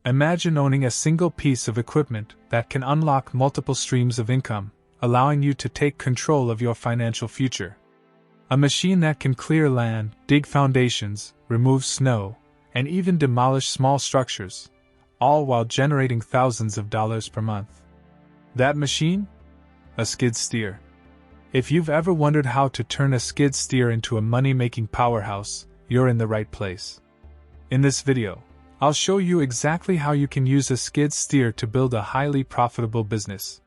Imagine owning a single piece of equipment that can unlock multiple streams of income, allowing you to take control of your financial future. A machine that can clear land, dig foundations, remove snow, and even demolish small structures, all while generating thousands of dollars per month. That machine? A skid steer. If you've ever wondered how to turn a skid steer into a money-making powerhouse, you're in the right place. In this video, I'll show you exactly how you can use a skid steer to build a highly profitable business.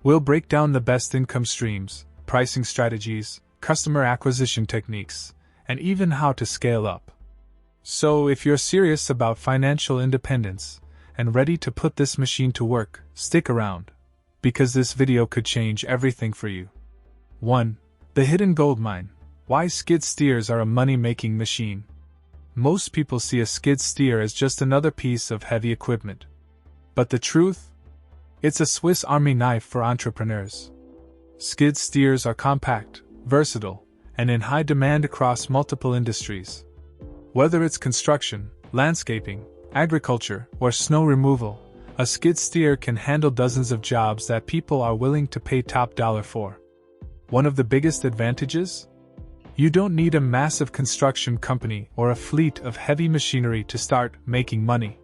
We'll break down the best income streams, pricing strategies, customer acquisition techniques, and even how to scale up. So if you're serious about financial independence and ready to put this machine to work, stick around, because this video could change everything for you. 1. The hidden gold mine. Why skid steers are a money-making machine. Most people see a skid steer as just another piece of heavy equipment. But the truth? It's a Swiss Army knife for entrepreneurs. Skid steers are compact, versatile, and in high demand across multiple industries. Whether it's construction, landscaping, agriculture, or snow removal, a skid steer can handle dozens of jobs that people are willing to pay top dollar for. One of the biggest advantages? You don't need a massive construction company or a fleet of heavy machinery to start making money.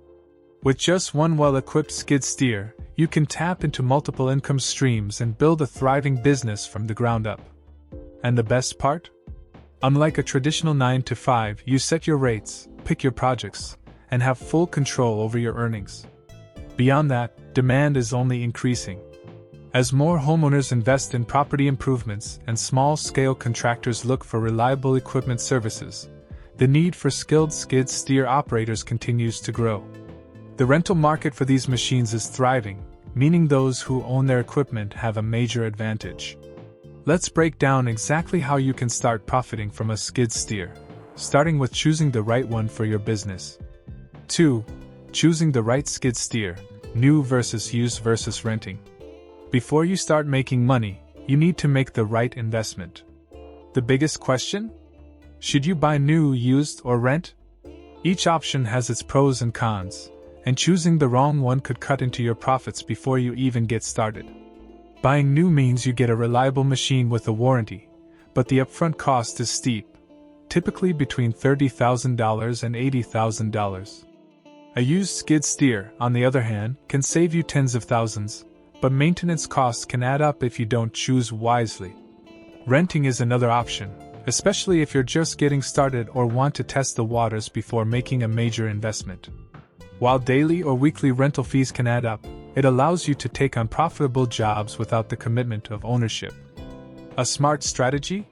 With just one well-equipped skid steer, you can tap into multiple income streams and build a thriving business from the ground up. And the best part? Unlike a traditional 9-to-5, you set your rates, pick your projects, and have full control over your earnings. Beyond that, demand is only increasing. As more homeowners invest in property improvements and small-scale contractors look for reliable equipment services, the need for skilled skid steer operators continues to grow. The rental market for these machines is thriving, meaning those who own their equipment have a major advantage. Let's break down exactly how you can start profiting from a skid steer, starting with choosing the right one for your business. 2. Choosing the right skid steer, new versus used versus renting. Before you start making money, you need to make the right investment. The biggest question? Should you buy new, used, or rent? Each option has its pros and cons, and choosing the wrong one could cut into your profits before you even get started. Buying new means you get a reliable machine with a warranty, but the upfront cost is steep, typically between $30,000 and $80,000. A used skid steer, on the other hand, can save you tens of thousands, but maintenance costs can add up if you don't choose wisely. Renting is another option, especially if you're just getting started or want to test the waters before making a major investment. While daily or weekly rental fees can add up, it allows you to take on profitable jobs without the commitment of ownership. A smart strategy?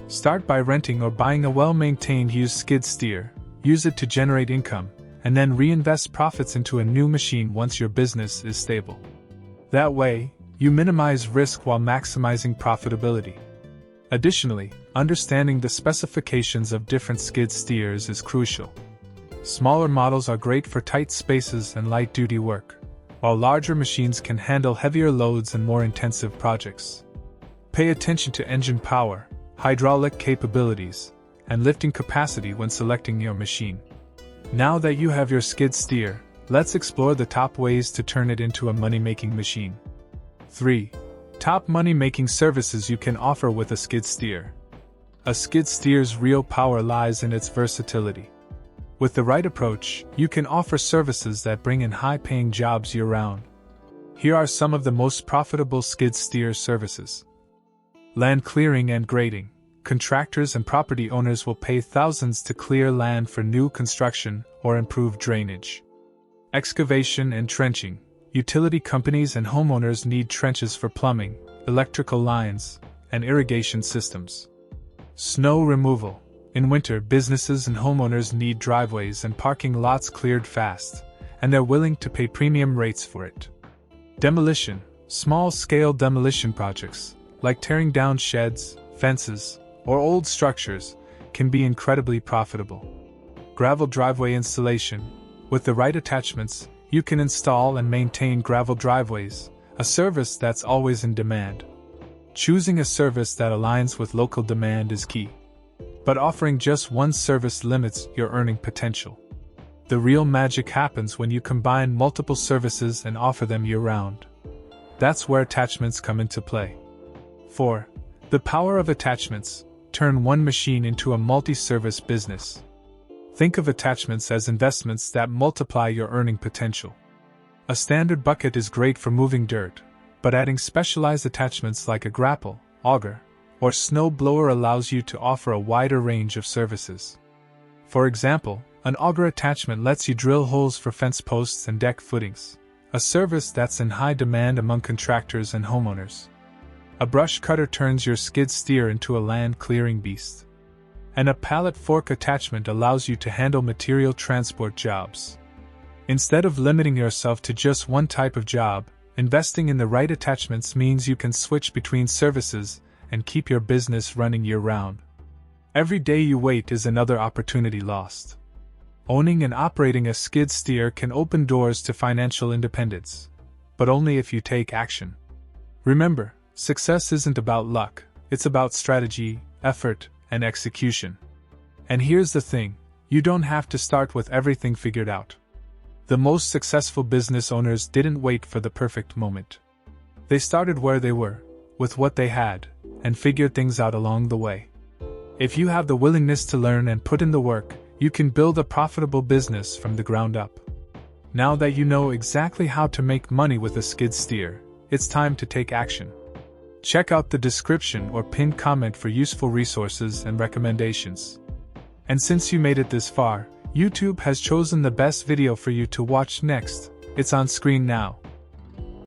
Start by renting or buying a well-maintained used skid steer, use it to generate income, and then reinvest profits into a new machine once your business is stable. That way, you minimize risk while maximizing profitability. Additionally, understanding the specifications of different skid steers is crucial. Smaller models are great for tight spaces and light-duty work, while larger machines can handle heavier loads and more intensive projects. Pay attention to engine power, hydraulic capabilities, and lifting capacity when selecting your machine. Now that you have your skid steer, let's explore the top ways to turn it into a money-making machine. 3. Top money-making services you can offer with a skid steer. A skid steer's real power lies in its versatility. With the right approach, you can offer services that bring in high-paying jobs year-round. Here are some of the most profitable skid steer services. Land clearing and grading. Contractors and property owners will pay thousands to clear land for new construction or improve drainage. Excavation and trenching. Utility companies and homeowners need trenches for plumbing, electrical lines, and irrigation systems. Snow removal. In winter, businesses and homeowners need driveways and parking lots cleared fast, and they're willing to pay premium rates for it. Demolition. Small-scale demolition projects, like tearing down sheds, fences, or old structures, can be incredibly profitable. Gravel driveway installation. With the right attachments, you can install and maintain gravel driveways, a service that's always in demand. Choosing a service that aligns with local demand is key. But offering just one service limits your earning potential. The real magic happens when you combine multiple services and offer them year-round. That's where attachments come into play. 4. The power of attachments. Turn one machine into a multi-service business. Think of attachments as investments that multiply your earning potential. A standard bucket is great for moving dirt, but adding specialized attachments like a grapple, auger, or snow blower allows you to offer a wider range of services. For example, an auger attachment lets you drill holes for fence posts and deck footings, a service that's in high demand among contractors and homeowners. A brush cutter turns your skid steer into a land-clearing beast. And a pallet fork attachment allows you to handle material transport jobs. Instead of limiting yourself to just one type of job, investing in the right attachments means you can switch between services and keep your business running year-round. Every day you wait is another opportunity lost. Owning and operating a skid steer can open doors to financial independence, but only if you take action. Remember, success isn't about luck, it's about strategy, effort, and execution. And here's the thing, you don't have to start with everything figured out. The most successful business owners didn't wait for the perfect moment. They started where they were, with what they had, and figured things out along the way. If you have the willingness to learn and put in the work, you can build a profitable business from the ground up. Now that you know exactly how to make money with a skid steer, it's time to take action. Check out the description or pinned comment for useful resources and recommendations. And since you made it this far, YouTube has chosen the best video for you to watch next. It's on screen now.